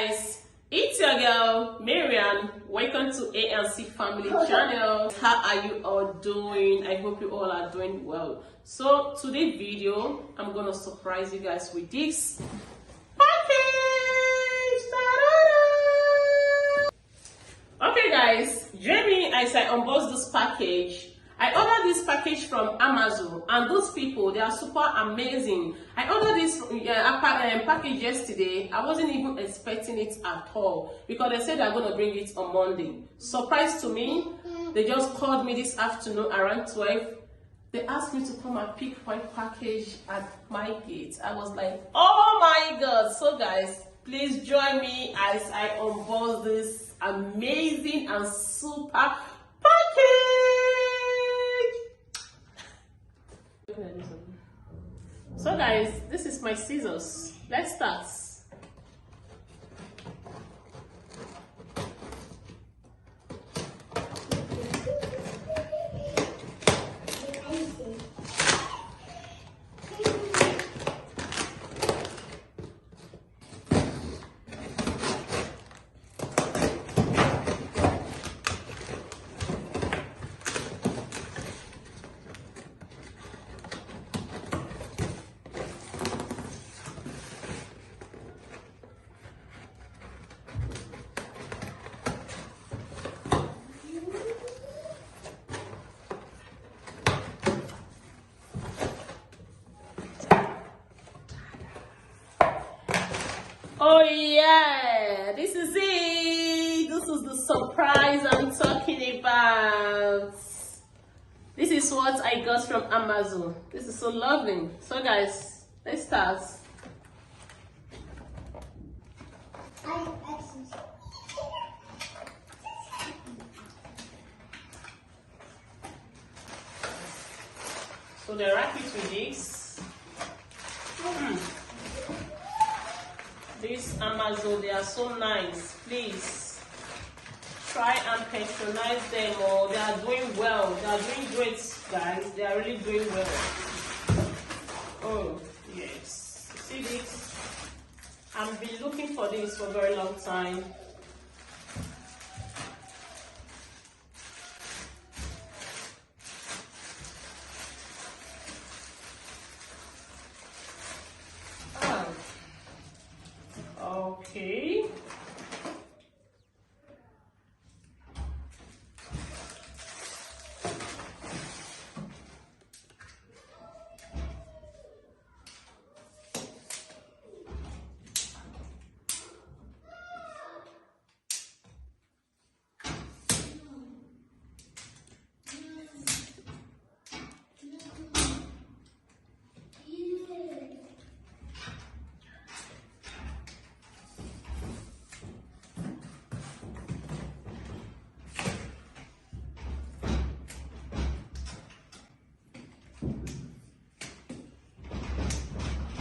guys, it's your girl Marian. Welcome to ANC Family Channel. How are you all doing? I hope you all are doing well. So today's video, I'm gonna surprise you guys with this package. Okay guys, join me as I unbox this package. I ordered this package from Amazon, and those people, they are super amazing. I ordered this package yesterday. I wasn't even expecting it at all because they said they're going to bring it on Monday. Surprise to me, they just called me this afternoon around 12. They asked me to come and pick my package at my gate. I was like, oh my God. So guys, please join me as I unbox this amazing and super package. So guys, this is my scissors. Let's start. Oh yeah, this is it. This is the surprise I'm talking about. This is what I got from Amazon. This is so lovely. So guys, let's start. So they wrap it with this. This Amazon, they are so nice. Please try and patronize them, or they are doing well. They are doing great, guys. They are really doing well. Oh yes, see this? I've been looking for this for a very long time. Okay.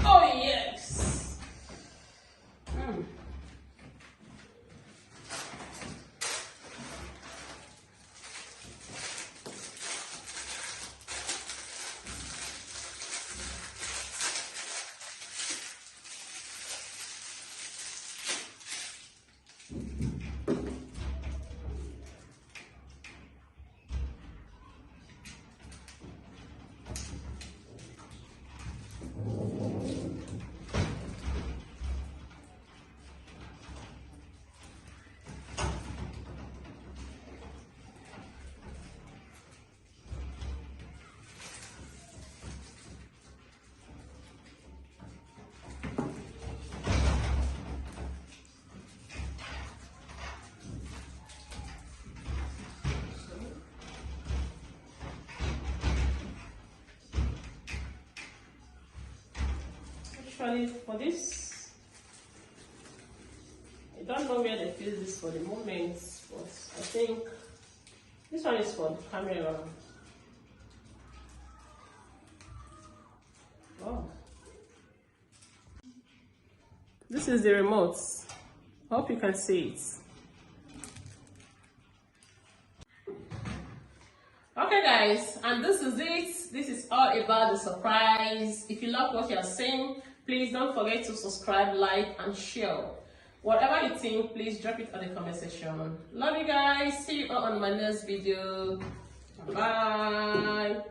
Oh yes. Actually, for this, I don't know where they feel this for the moment, but I think this one is for the camera. Oh, this is the remote. Hope you can see it. Okay guys, and this is it. This is all about the surprise. If you love what you are seeing, please don't forget to subscribe, like and share. Whatever you think, please drop it on the comment section. Love you guys. See you all on my next video. Bye.